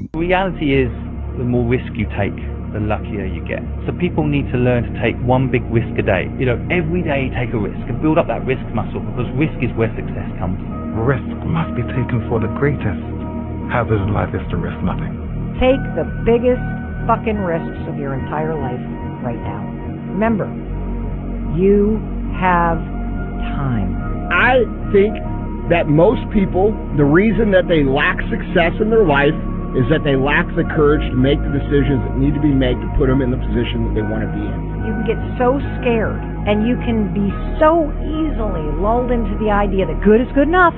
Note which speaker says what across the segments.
Speaker 1: The reality is, the more risk you take, the luckier you get. So people need to learn to take one big risk a day. Every day take a risk and build up that risk muscle, because risk is where success comes.
Speaker 2: Risk must be taken for the greatest. Hazard in life is to risk nothing.
Speaker 3: Take the biggest fucking risks of your entire life right now. Remember, you have time.
Speaker 4: I think that most people, the reason that they lack success in their life is that they lack the courage to make the decisions that need to be made to put them in the position that they want to be in.
Speaker 3: You can get so scared, and you can be so easily lulled into the idea that good is good enough,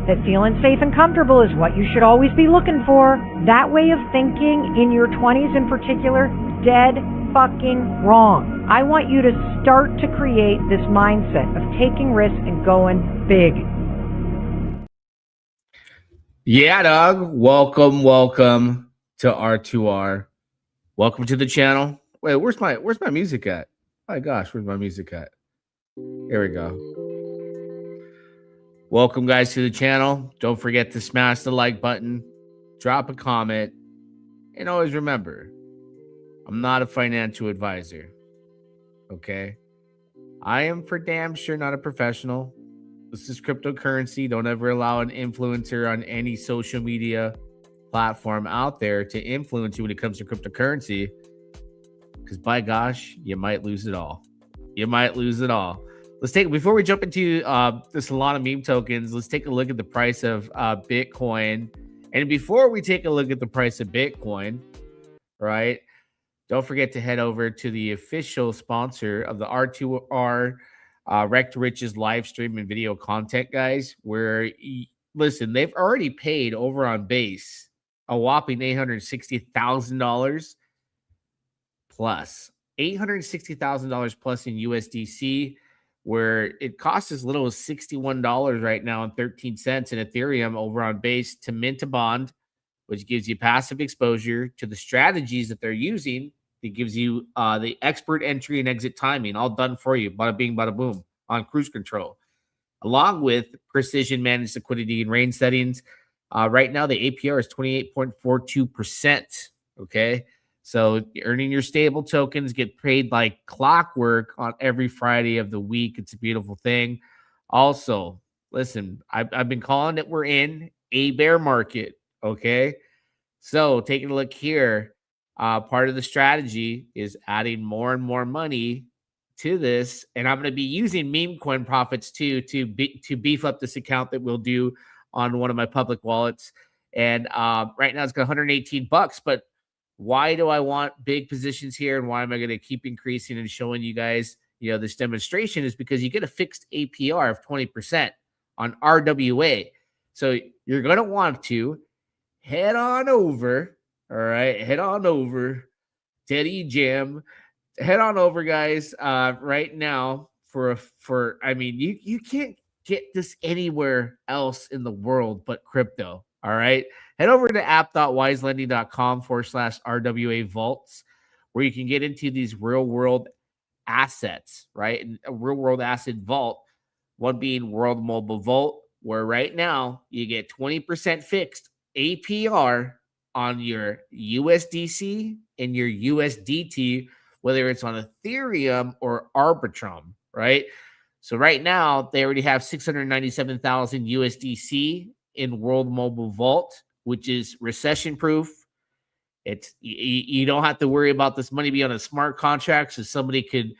Speaker 3: that feeling safe and comfortable is what you should always be looking for. That way of thinking, in your 20s in particular, dead fucking wrong. I want you to start to create this mindset of taking risks and going big.
Speaker 5: Yeah, dog. Welcome to R2R. Welcome to the channel. Wait, where's my music at? My gosh, where's my music at? Here we go. Welcome, guys, to the channel. Don't forget to smash the like button, drop a comment, and always remember, I'm not a financial advisor. Okay? I am for damn sure not a professional. This is cryptocurrency. Don't ever allow an influencer on any social media platform out there to influence you when it comes to cryptocurrency. Because by gosh, you might lose it all. You might lose it all. Before we jump into the Solana meme tokens, let's take a look at the price of Bitcoin. And before we take a look at the price of Bitcoin, right, don't forget to head over to the official sponsor of the R2R REKT Riches live stream and video content, guys, where, listen, they've already paid over on base a whopping $860,000 plus. $860,000 plus in USDC, where it costs as little as $61 right now and 13 cents in Ethereum over on base to mint a bond, which gives you passive exposure to the strategies that they're using. It gives you the expert entry and exit timing, all done for you, bada bing, bada boom, on cruise control, along with precision managed liquidity and range settings. Right now, the APR is 28.42%. Okay, so earning your stable tokens, get paid like clockwork on every Friday of the week. It's a beautiful thing. Also, listen, I've been calling it, we're in a bear market. Okay, so taking a look here. Part of the strategy is adding more and more money to this, and I'm going to be using meme coin profits too to beef up this account that we'll do on one of my public wallets. And right now it's got 118 bucks. But why do I want big positions here, and why am I going to keep increasing and showing you guys, this demonstration? Is because you get a fixed APR of 20% on RWA. So you're going to want to head on over. All right, head on over, Teddy Jam. Head on over, guys, right now you can't get this anywhere else in the world but crypto. All right, head over to app.wiselending.com/RWA vaults, where you can get into these real world assets, right? And a real world asset vault, one being World Mobile Vault, where right now you get 20% fixed APR on your USDC and your USDT, whether it's on Ethereum or Arbitrum, right? So right now, they already have 697,000 USDC in World Mobile Vault, which is recession-proof. You don't have to worry about this money being on a smart contract, so somebody could,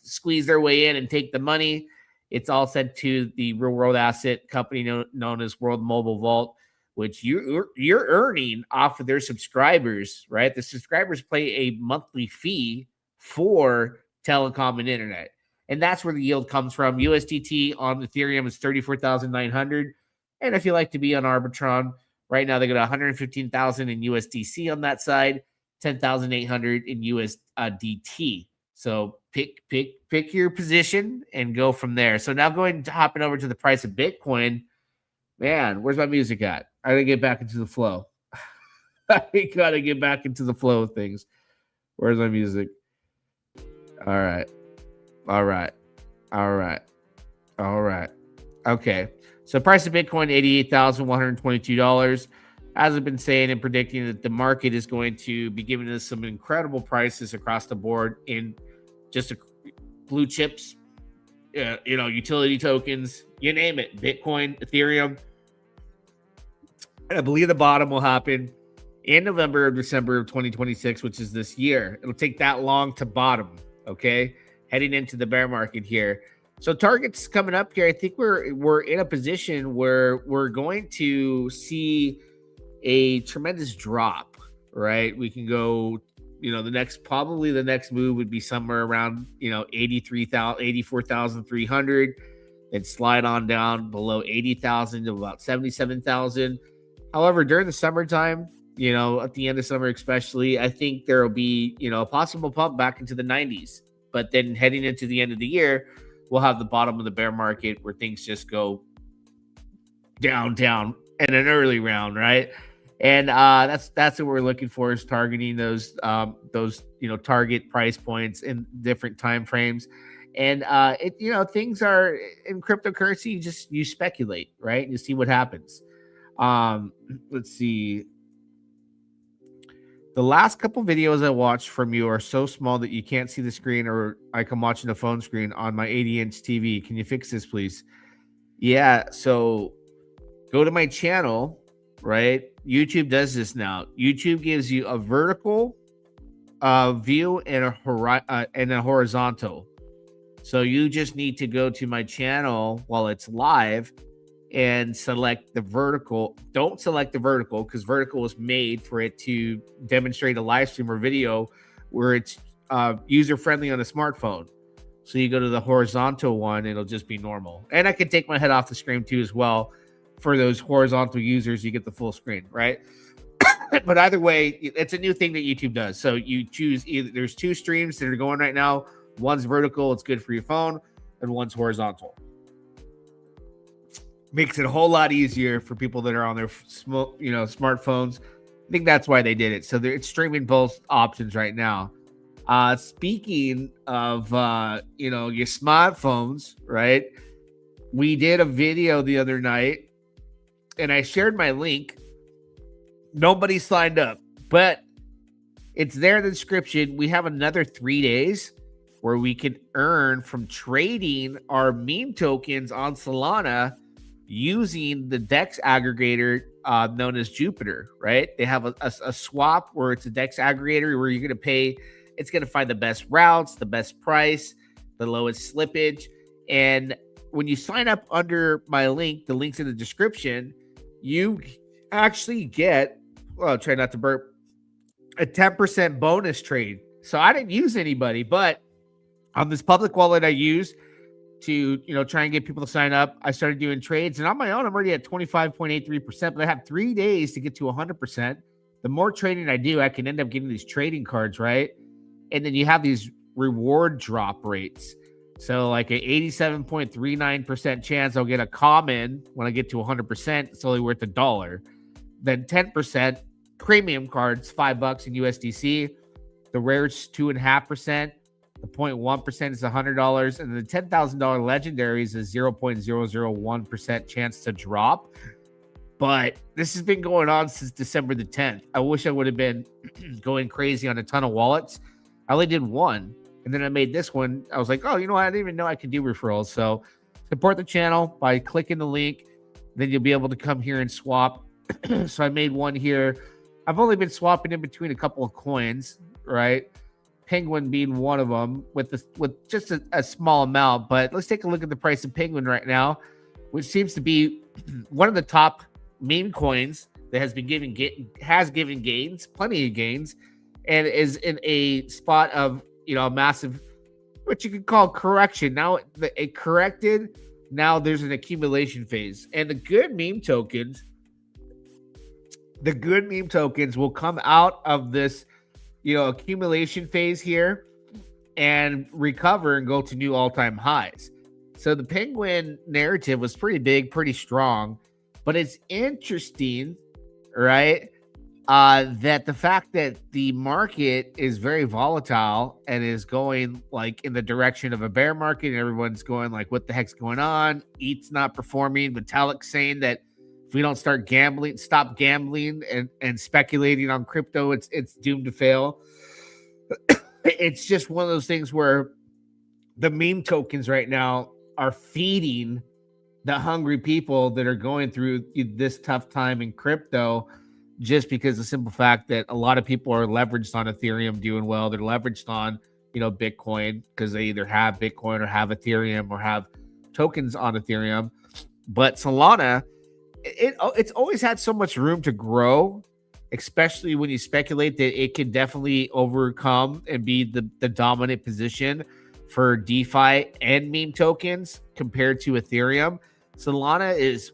Speaker 5: squeeze their way in and take the money. It's all sent to the real-world asset company known as World Mobile Vault, which you're earning off of their subscribers, right? The subscribers pay a monthly fee for telecom and internet. And that's where the yield comes from. USDT on Ethereum is 34,900. And if you like to be on Arbitrum, right now they got 115,000 in USDC on that side, 10,800 in USDT. So pick your position and go from there. So now hopping over to the price of Bitcoin. Man, where's my music at? I gotta get back into the flow. I gotta get back into the flow of things. Where's my music? All right. Okay. So price of Bitcoin, $88,122. hasn't been saying and predicting that the market is going to be giving us some incredible prices across the board in just blue chips, utility tokens, you name it, Bitcoin, Ethereum. And I believe the bottom will happen in November or December of 2026, which is this year. It'll take that long to bottom, okay? Heading into the bear market here. So targets coming up here, I think we're in a position where we're going to see a tremendous drop, right? We can go, probably the next move would be somewhere around, 84,300, then slide on down below 80,000 to about 77,000. However, during the summertime, at the end of summer especially, I think there will be, a possible pump back into the 90s. But then heading into the end of the year, we'll have the bottom of the bear market where things just go down in an early round, right? And that's what we're looking for, is targeting those target price points in different time frames. And things are in cryptocurrency, you speculate, right? And you see what happens. Let's see. The last couple videos I watched from you are so small that you can't see the screen, or I can watch on the phone screen on my 80-inch TV. Can you fix this, please? Yeah, so go to my channel, right? YouTube does this now. YouTube gives you a vertical view and a horizontal. So you just need to go to my channel while it's live and select the vertical. Don't select the vertical, because vertical is made for it to demonstrate a live stream or video where it's user-friendly on a smartphone. So you go to the horizontal one, it'll just be normal. And I can take my head off the screen too as well. For those horizontal users, you get the full screen, right? But either way, it's a new thing that YouTube does. So you choose there's two streams that are going right now. One's vertical, it's good for your phone, and one's horizontal. Makes it a whole lot easier for people that are on their smartphones. I think that's why they did it. So it's streaming both options right now. Speaking of your smartphones, right? We did a video the other night, and I shared my link. Nobody signed up, but it's there in the description. We have another 3 days where we can earn from trading our meme tokens on Solana using the DEX aggregator known as Jupiter, right? They have a swap where it's a DEX aggregator where you're going to pay. It's going to find the best routes, the best price, the lowest slippage. And when you sign up under my link, the link's in the description, you actually get, try not to burp, a 10% bonus trade. So I didn't use anybody, but on this public wallet I use to try and get people to sign up, I started doing trades, and on my own I'm already at 25.83%, but I have 3 days to get to 100%. The more trading I do, I can end up getting these trading cards, right? And then you have these reward drop rates. So like an 87.39% chance I'll get a common when I get to 100%. It's only worth $1. Then 10% premium cards, $5 in USDC. The rare's 2.5%. The 0.1% is $100, and the $10,000 legendaries is 0.001% chance to drop. But this has been going on since December the 10th. I wish I would have been going crazy on a ton of wallets. I only did one, and then I made this one. I was like, oh, I didn't even know I could do referrals. So support the channel by clicking the link. Then you'll be able to come here and swap. So I made one here. I've only been swapping in between a couple of coins, right? Penguin being one of them with just a small amount. But let's take a look at the price of Penguin right now, which seems to be one of the top meme coins that has given gains, plenty of gains, and is in a spot of a massive, what you could call correction. Now it corrected. Now there's an accumulation phase, and the good meme tokens will come out of this accumulation phase here and recover and go to new all-time highs. So the Penguin narrative was pretty big, pretty strong, but it's interesting, right? That the fact that the market is very volatile and is going like in the direction of a bear market, and everyone's going like, what the heck's going on? ETH's not performing. Vitalik's saying that If we don't stop gambling and speculating on crypto, it's doomed to fail. It's just one of those things where the meme tokens right now are feeding the hungry people that are going through this tough time in crypto, just because of the simple fact that a lot of people are leveraged on Ethereum doing well. They're leveraged on, Bitcoin, because they either have Bitcoin or have Ethereum or have tokens on Ethereum. But Solana, it's always had so much room to grow, especially when you speculate that it can definitely overcome and be the dominant position for DeFi and meme tokens compared to Ethereum. Solana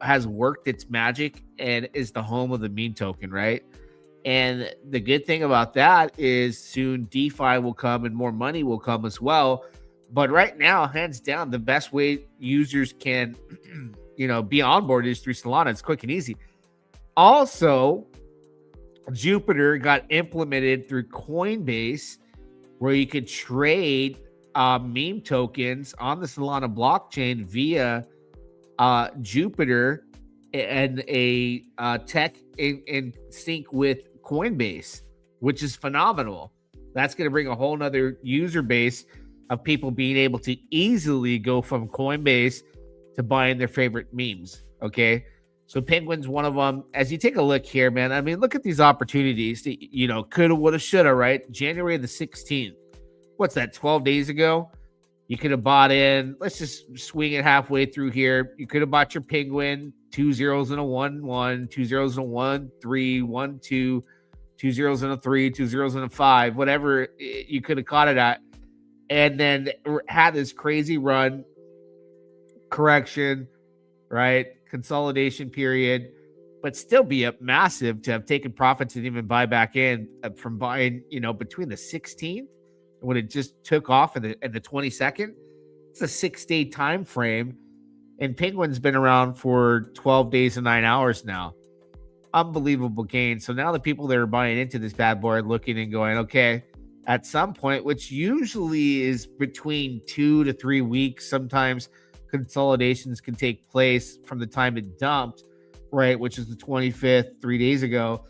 Speaker 5: has worked its magic and is the home of the meme token, right? And the good thing about that is soon DeFi will come and more money will come as well. But right now, hands down, the best way users can, be onboarded is through Solana. It's quick and easy. Also, Jupiter got implemented through Coinbase, where you could trade meme tokens on the Solana blockchain via Jupiter and a tech in sync with Coinbase, which is phenomenal. That's going to bring a whole nother user base of people being able to easily go from Coinbase to buying their favorite memes. Okay. So Penguin's one of them. As you take a look here, man, I mean, look at these opportunities that, coulda, woulda, shoulda, right? January the 16th. What's that, 12 days ago? You could have bought in. Let's just swing it halfway through here. You could have bought your Penguin, 2 zeros and a 1, 1, 2 zeros and a 1, 3, 1, 2, 2 zeros and a 3, 2 zeros and a 5, whatever you could have caught it at. And then had this crazy run, correction, right? Consolidation period, but still be up massive to have taken profits and even buy back in from buying, between the 16th when it just took off and the 22nd. It's a 6-day time frame, and Penguin's been around for 12 days and 9 hours now. Unbelievable gain. So now the people that are buying into this bad boy are looking and going, okay, at some point, which usually is between 2 to 3 weeks, sometimes consolidations can take place from the time it dumped, right, which is the 25th, 3 days ago.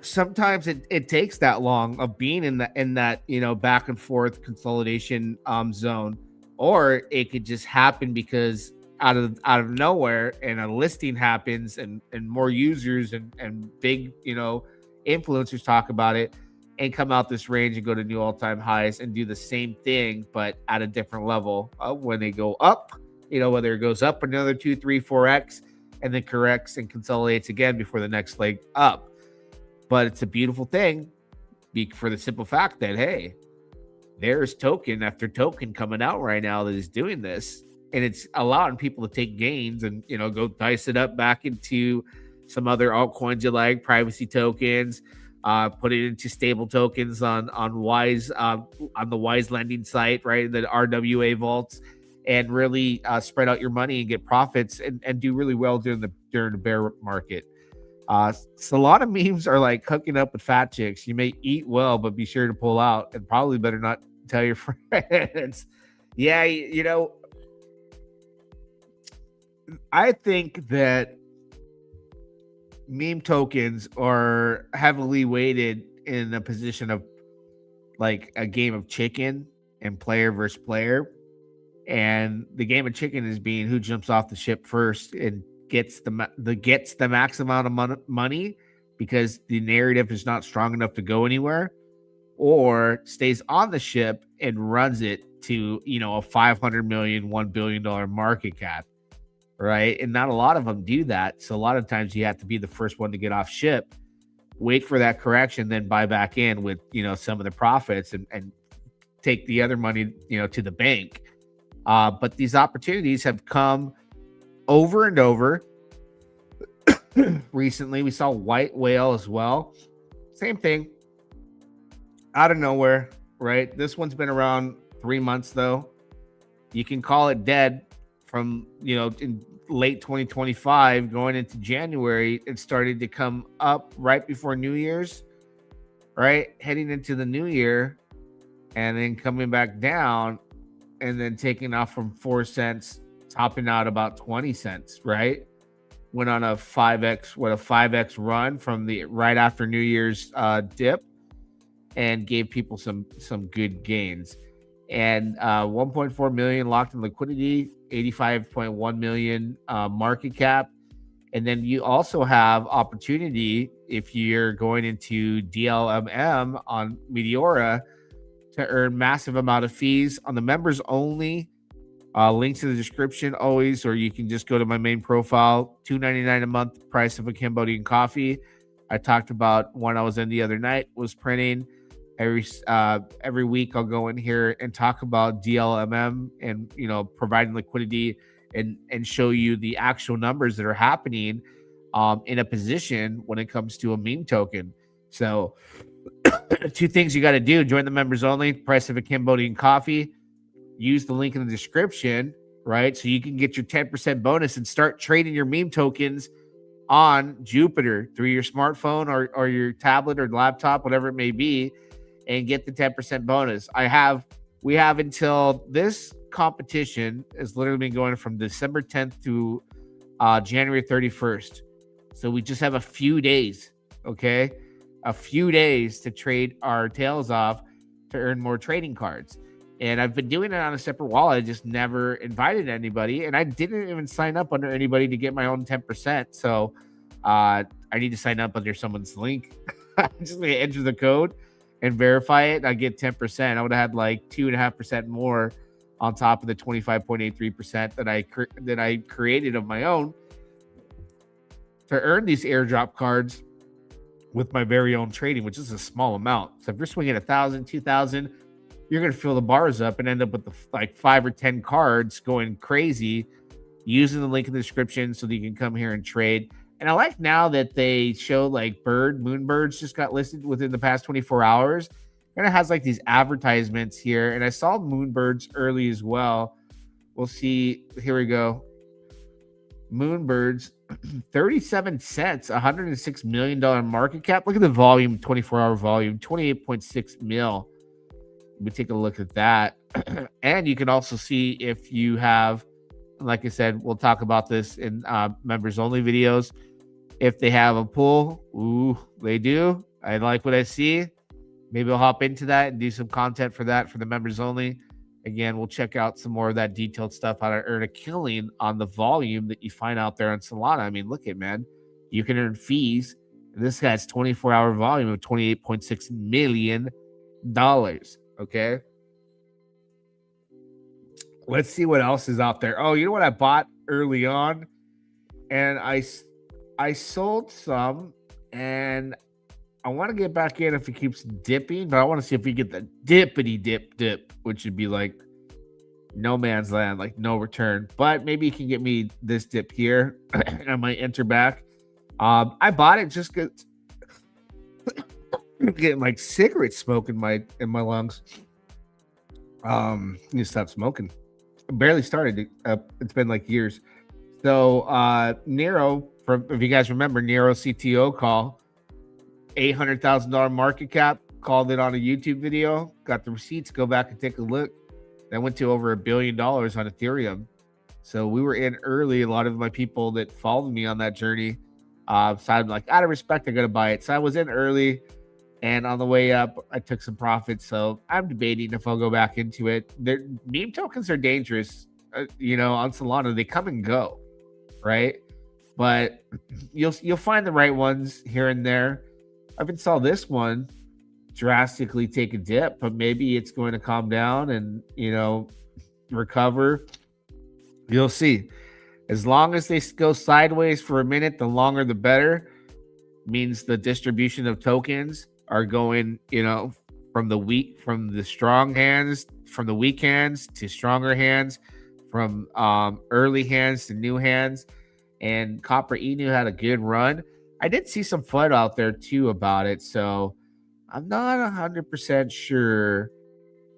Speaker 5: Sometimes it takes that long of being in that back and forth consolidation zone, or it could just happen because out of nowhere and a listing happens and more users and big influencers talk about it and come out this range and go to new all-time highs and do the same thing but at a different level when they go up, whether it goes up another 2, 3, 4x and then corrects and consolidates again before the next leg up. But it's a beautiful thing for the simple fact that, hey, there's token after token coming out right now that is doing this. And it's allowing people to take gains and, go dice it up back into some other altcoins you like, privacy tokens, put it into stable tokens on Wise, on the Wise lending site, right? The RWA vaults, and really spread out your money and get profits and do really well during the bear market. So a lot of memes are like hooking up with fat chicks. You may eat well, but be sure to pull out, and probably better not tell your friends. Yeah, I think that meme tokens are heavily weighted in a position of like a game of chicken and player versus player. And the game of chicken is being who jumps off the ship first and gets the max amount of money because the narrative is not strong enough to go anywhere, or stays on the ship and runs it to, a 500 million, $1 billion market cap. Right. And not a lot of them do that. So a lot of times you have to be the first one to get off ship, wait for that correction, then buy back in with, some of the profits and take the other money, to the bank. But these opportunities have come over and over. Recently, we saw White Whale as well. Same thing. Out of nowhere, right? This one's been around 3 months, though. You can call it dead. From, in late 2025 going into January, it started to come up right before New Year's, right? Heading into the new year, and then coming back down and then taking off from 4 cents, topping out about 20 cents, right? went on a 5x run from the right after New Year's dip, and gave people some good gains. And 1.4 million locked in liquidity, 85.1 million market cap. And then you also have opportunity if you're going into DLMM on Meteora to earn massive amount of fees on the members only. Links in the description always, or you can just go to my main profile. $2.99 a month, price of a Cambodian coffee. I talked about one I was in the other night, was printing. Every week I'll go in here and talk about DLMM and, you know, providing liquidity and show you the actual numbers that are happening in a position when it comes to a meme token. So two things you got to do: join the members only, price of a Cambodian coffee, use the link in the description, right? So you can get your 10% bonus and start trading your meme tokens on Jupiter through your smartphone or your tablet or laptop, whatever it may be, and get the 10% bonus. We have until this competition has literally been going from December 10th to January 31st. So we just have a few days, okay? A few days to trade our tails off to earn more trading cards. And I've been doing it on a separate wallet. I just never invited anybody. And I didn't even sign up under anybody to get my own 10%. So I need to sign up under someone's link. I'm just going to enter the code and verify it. I get 10%. I would have had like 2.5% more on top of the 25.83% that I created of my own to earn these airdrop cards with my very own trading, which is a small amount. So if you're swinging 1,000, 2,000, you're going to fill the bars up and end up with like 5 or 10 cards going crazy, using the link in the description so that you can come here and trade. And I like now that they show like Moonbirds just got listed within the past 24 hours. And it has like these advertisements here. And I saw Moonbirds early as well. We'll see. Here we go. Moonbirds, 37 cents, $106 million market cap. Look at the volume, 24-hour volume, 28.6 mil. We take a look at that. And you can also see if you have, like I said, we'll talk about this in members only videos. If they have a pool, ooh, they do. I like what I see. Maybe I'll hop into that and do some content for that for the members only. Again, we'll check out some more of that detailed stuff, how to earn a killing on the volume that you find out there on Solana. I mean, look at, man, you can earn fees. This guy's 24-hour volume of $28.6 million. Okay. Let's see what else is out there. Oh, you know what I bought early on? And I sold some, and I want to get back in if it keeps dipping, but I want to see if we get the dippity dip, which would be like no man's land, like no return. But maybe you can get me this dip here, and I might enter back. I bought it just because I'm getting like cigarette smoke in my lungs. You stop smoking. I barely started. It's been like years. So Nero, if you guys remember, Nero CTO call, $800,000 market cap, called it on a YouTube video, got the receipts, go back and take a look. That went to over $1 billion on Ethereum. So we were in early. A lot of my people that followed me on that journey, so I'm like, out of respect, I'm going to buy it. So I was in early, and on the way up, I took some profits. So I'm debating if I'll go back into it. Meme tokens are dangerous. On Solana, they come and go, right? But you'll find the right ones here and there. I even saw this one drastically take a dip, but maybe it's going to calm down and, recover. You'll see. As long as they go sideways for a minute, the longer the better. Means the distribution of tokens are going, from the weak hands to stronger hands, from early hands to new hands. And Copper Inu had a good run. I did see some FUD out there too about it, so I'm not 100% sure,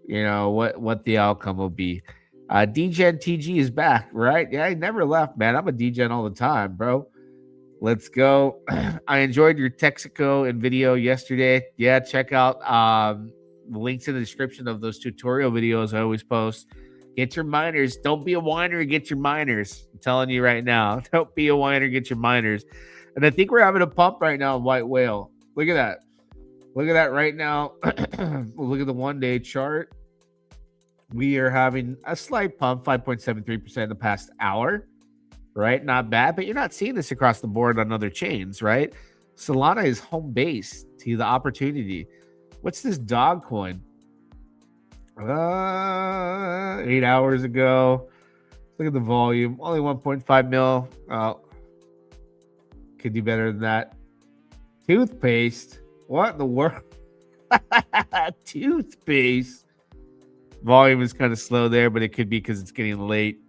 Speaker 5: what the outcome will be. DGen TG is back, right? Yeah, he never left, man. I'm a DGen all the time, bro. Let's go. I enjoyed your Texaco and video yesterday. Yeah, check out the links in the description of those tutorial videos I always post. Get your miners. Don't be a whiner, get your miners. I'm telling you right now. Don't be a whiner, get your miners. And I think we're having a pump right now in white whale. Look at that. Look at that right now. Look at the 1-day chart. We are having a slight pump, 5.73% in the past hour, right? Not bad, but you're not seeing this across the board on other chains, right? Solana is home base to the opportunity. What's this dog coin? 8 hours ago. Look at the volume. Only 1.5 mil. Oh, could do better than that. Toothpaste. What in the world? Toothpaste. Volume is kind of slow there, but it could be because it's getting late.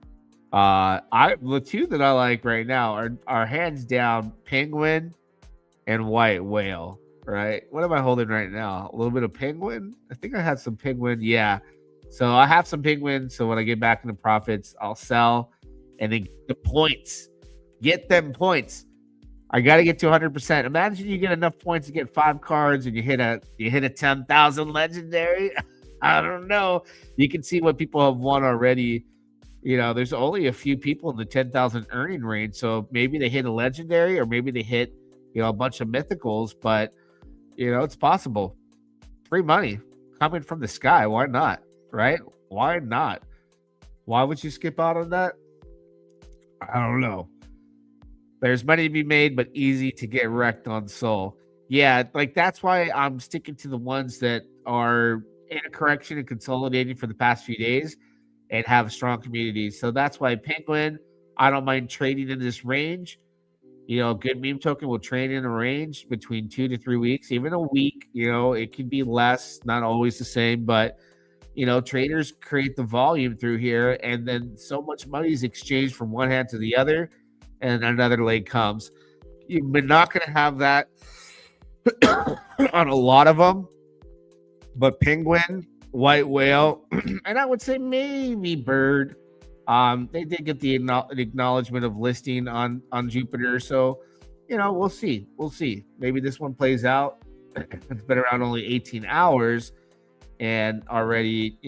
Speaker 5: The two that I like right now are hands down penguin and white whale. Right? What am I holding right now? A little bit of penguin. I think I had some penguin. Yeah. So I have some penguin. So when I get back into profits, I'll sell and then get the points. Get them points. I got to get to 100%. Imagine you get enough points to get 5 cards and you hit a 10,000 legendary. I don't know. You can see what people have won already. You know, there's only a few people in the 10,000 earning range. So maybe they hit a legendary or maybe they hit, a bunch of mythicals, but it's possible. Free money coming from the sky. Why not? Right? Why not? Why would you skip out on that? I don't know. There's money to be made, but easy to get wrecked on Sol. Yeah, like that's why I'm sticking to the ones that are in a correction and consolidating for the past few days and have a strong community. So that's why Penguin, I don't mind trading in this range. A good meme token will trade in a range between 2 to 3 weeks, even a week. It can be less, not always the same, but traders create the volume through here, and then so much money is exchanged from one hand to the other, and another leg comes. You're not going to have that on a lot of them, but penguin, white whale, and I would say maybe bird. They did get the acknowledgement of listing on Jupiter, so we'll see. Maybe this one plays out. It's been around only 18 hours, and already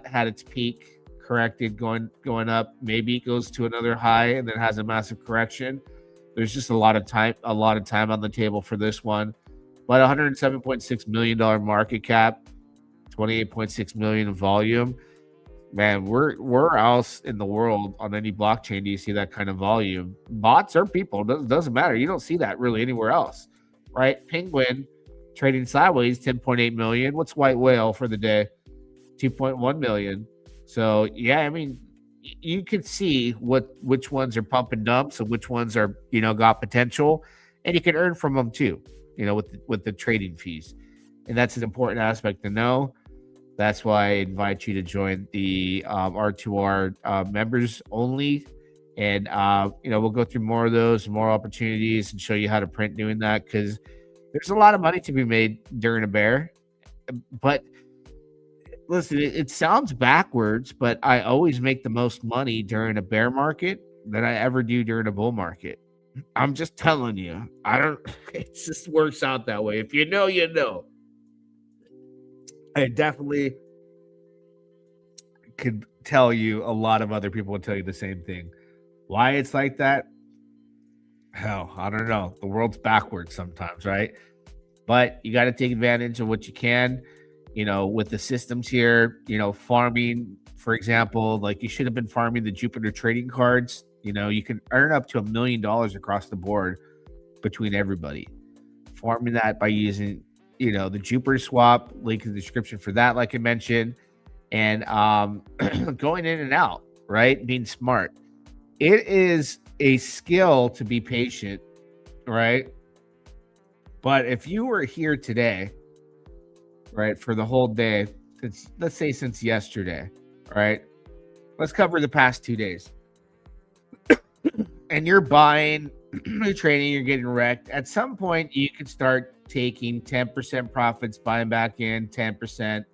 Speaker 5: had its peak, corrected, going up. Maybe it goes to another high and then has a massive correction. There's just a lot of time on the table for this one. But $107.6 million market cap, 28.6 million in volume. Man, where else in the world on any blockchain do you see that kind of volume? Bots or people, doesn't matter. You don't see that really anywhere else, right? Penguin trading sideways, 10.8 million. What's white whale for the day? 2.1 million. So yeah, I mean, you can see which ones are pump and dumps and which ones are got potential, and you can earn from them too. With the trading fees, and that's an important aspect to know. That's why I invite you to join the R2R members only. And, we'll go through more of those, more opportunities, and show you how to print doing that, because there's a lot of money to be made during a bear. But listen, it sounds backwards, but I always make the most money during a bear market than I ever do during a bull market. I'm just telling you. It just works out that way. If you know, you know. I definitely could tell you a lot of other people would tell you the same thing. Why it's like that? Hell, I don't know. The world's backwards sometimes, right? But you got to take advantage of what you can, with the systems here, farming, for example, like you should have been farming the Jupiter trading cards. You can earn up to $1 million across the board between everybody. Farming that by using the Jupiter swap, link in the description for that, like I mentioned, and going in and out, right? Being smart. It is a skill to be patient, right? But if you were here today, right, for the whole day, let's say since yesterday, right? Let's cover the past 2 days. And you're buying, you're trading, you're getting wrecked. At some point, you could start taking 10% profits, buying back in 10%,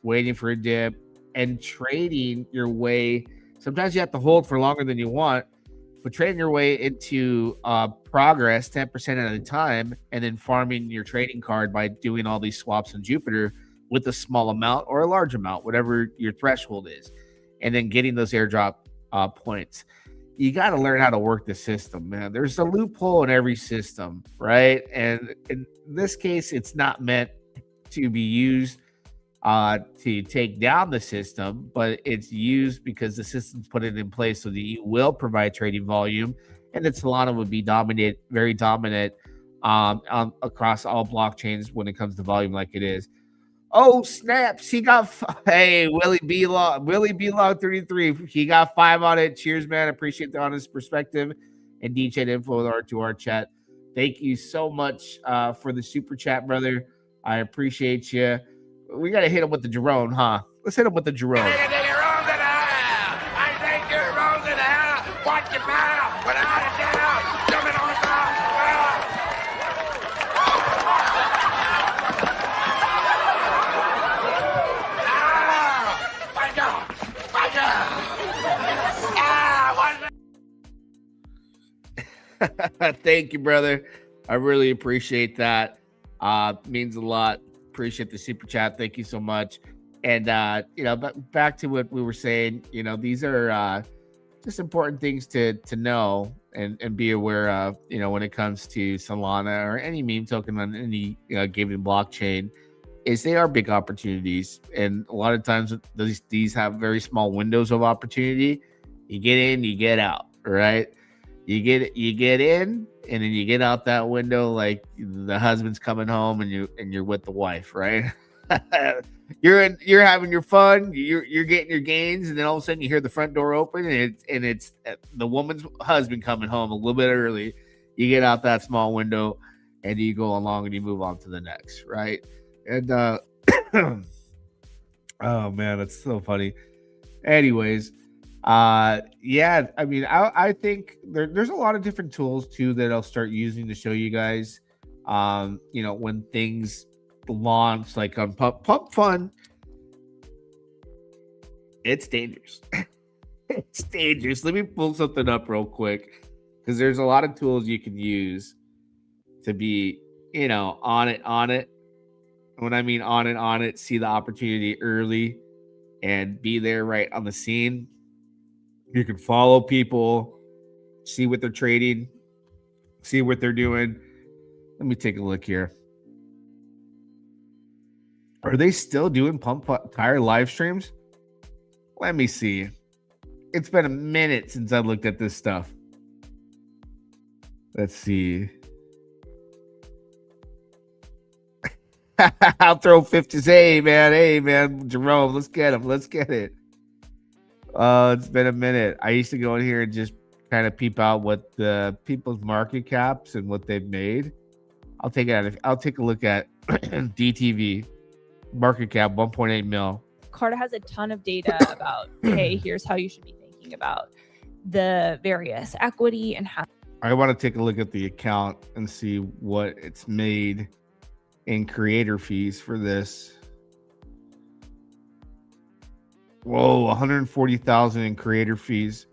Speaker 5: waiting for a dip, and trading your way. Sometimes you have to hold for longer than you want, but trading your way into progress 10% at a time, and then farming your trading card by doing all these swaps on Jupiter with a small amount or a large amount, whatever your threshold is. and then getting those airdrop points. You got to learn how to work the system, man. There's a loophole in every system, right? And in this case, it's not meant to be used to take down the system, but it's used because the system's put it in place so that you will provide trading volume, and that Solana would be very dominant across all blockchains when it comes to volume like it is. Oh, snaps. He got, hey, Willie B. Long 33. He got 5 on it. Cheers, man. Appreciate the honest perspective and DJ info to our chat. Thank you so much for the super chat, brother. I appreciate you. We got to hit him with the Jerome, huh? Let's hit him with the Jerome.
Speaker 6: I think you're wrong in the hell. Watch your mouth. Without a doubt. Jumping on the
Speaker 5: Thank you, brother. I really appreciate that. Means a lot. Appreciate the super chat. Thank you so much. And but back to what we were saying, these are just important things to know and be aware of, when it comes to Solana or any meme token on any given blockchain, is they are big opportunities. And a lot of times these have very small windows of opportunity. You get in, you get out, right? You get in, and then you get out that window like the husband's coming home and you're with the wife, right? you're having your fun, you're getting your gains, and then all of a sudden you hear the front door open and it's the woman's husband coming home a little bit early. You get out that small window and you go along and you move on to the next, right? And oh man, that's so funny. Anyways, yeah, I mean, I think there's a lot of different tools too that I'll start using to show you guys, when things launch, like on Pump Fun. It's dangerous. It's dangerous. Let me pull something up real quick, because there's a lot of tools you can use to be, on it. When I mean on it, see the opportunity early and be there right on the scene. You can follow people, see what they're trading, see what they're doing. Let me take a look here. Are they still doing pump tire live streams? Let me see. It's been a minute since I looked at this stuff. Let's see. I'll throw 50s. Hey, man, Jerome, let's get him. Let's get it. It's been a minute. I used to go in here and just kind of peep out what the people's market caps and what they've made. I'll take a look at DTV market cap 1.8 mil.
Speaker 7: Carta has a ton of data about, hey, here's how you should be thinking about the various equity and how.
Speaker 5: I want to take a look at the account and see what it's made in creator fees for this. Whoa, 140,000 in creator fees.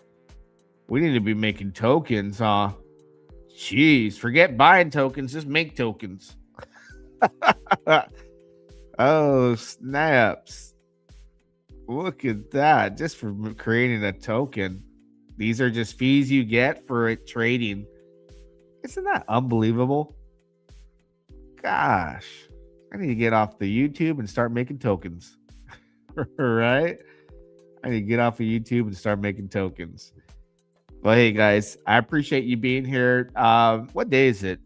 Speaker 5: We need to be making tokens, huh? Jeez, forget buying tokens, just make tokens. Oh, snaps. Look at that, just for creating a token. These are just fees you get for it trading. Isn't that unbelievable? Gosh, I need to get off the YouTube and start making tokens. Right? I need to get off of YouTube and start making tokens. Well, hey guys, I appreciate you being here. What day is it?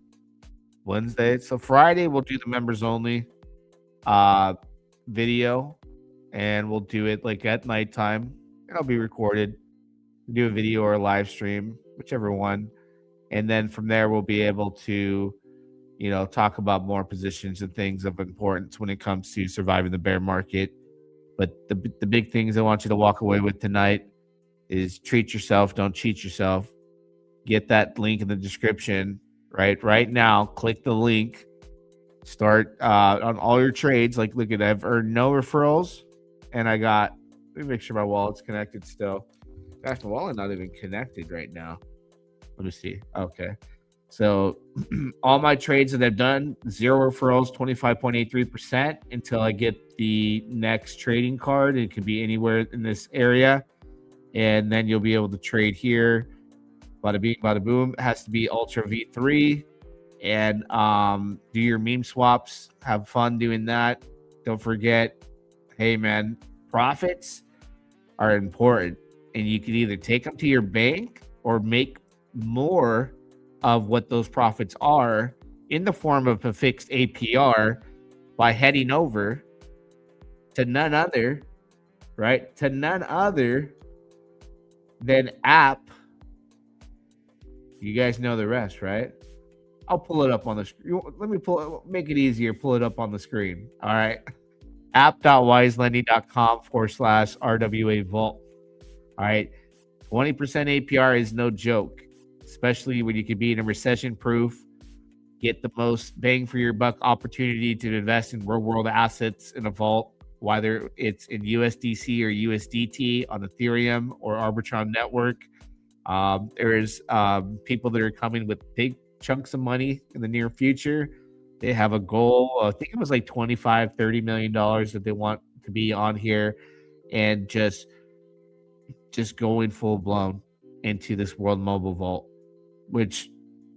Speaker 5: Wednesday. So Friday we'll do the members only video, and we'll do it like at nighttime. It'll be recorded. We'll do a video or a live stream, whichever one. And then from there we'll be able to, talk about more positions and things of importance when it comes to surviving the bear market. But the big things I want you to walk away with tonight is treat yourself, don't cheat yourself. Get that link in the description, right now. Click the link. Start on all your trades. Like, look at that. I've earned no referrals, and let me make sure my wallet's connected still. Gosh, my wallet's not even connected right now. Let me see. Okay. So all my trades that I've done, 0 referrals, 25.83% until I get the next trading card. It could be anywhere in this area. and then you'll be able to trade here. Bada bing, bada boom. It has to be Ultra V3, and do your meme swaps. Have fun doing that. Don't forget, hey man, profits are important, and you can either take them to your bank or make more of what those profits are in the form of a fixed APR by heading over to none other, right? To none other than app. You guys know the rest, right? I'll pull it up on the screen. Let me make it easier. Pull it up on the screen. All right. app.wiselending.com/RWA Vault. All right. 20% APR is no joke, especially when you can be in a recession proof, get the most bang for your buck opportunity to invest in real world assets in a vault, whether it's in USDC or USDT on Ethereum or Arbitron network. There's people that are coming with big chunks of money in the near future. They have a goal, I think it was like $25-30 million that they want to be on here, and just going full blown into this World Mobile Vault, which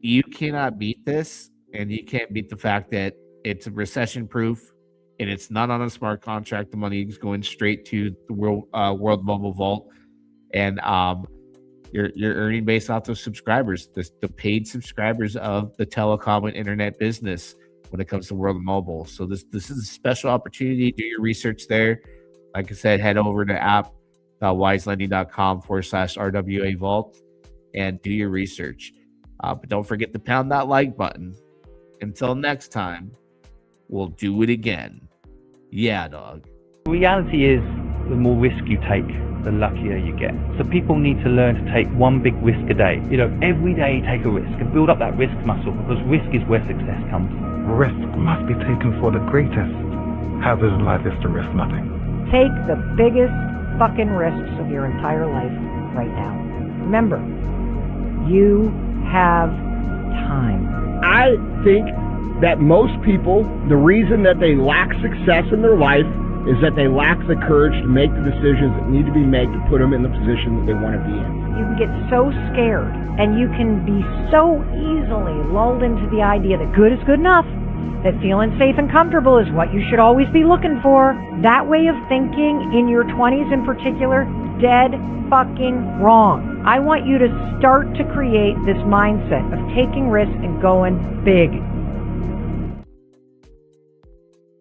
Speaker 5: you cannot beat this, and you can't beat the fact that it's recession proof and it's not on a smart contract. The money is going straight to the World Mobile Vault, and you're earning based off those subscribers, the paid subscribers of the telecom and internet business when it comes to World Mobile. So this is a special opportunity. Do your research there. Like I said, head over to app.wiselending.com/RWA Vault and do your research. But don't forget to pound that like button. Until next time, we'll do it again. Yeah, dog.
Speaker 1: The reality is, the more risk you take, the luckier you get. So people need to learn to take one big risk a day. Every day take a risk and build up that risk muscle, because risk is where success comes.
Speaker 2: Risk must be taken for the greatest. Hazard in life is to risk nothing.
Speaker 3: Take the biggest fucking risks of your entire life right now. Remember, you have time.
Speaker 4: I think that most people, the reason that they lack success in their life is that they lack the courage to make the decisions that need to be made to put them in the position that they want to be in.
Speaker 3: You can get so scared, and you can be so easily lulled into the idea that good is good enough, that feeling safe and comfortable is what you should always be looking for. That way of thinking, in your 20s in particular, dead fucking wrong. I want you to start to create this mindset of taking risks and going big.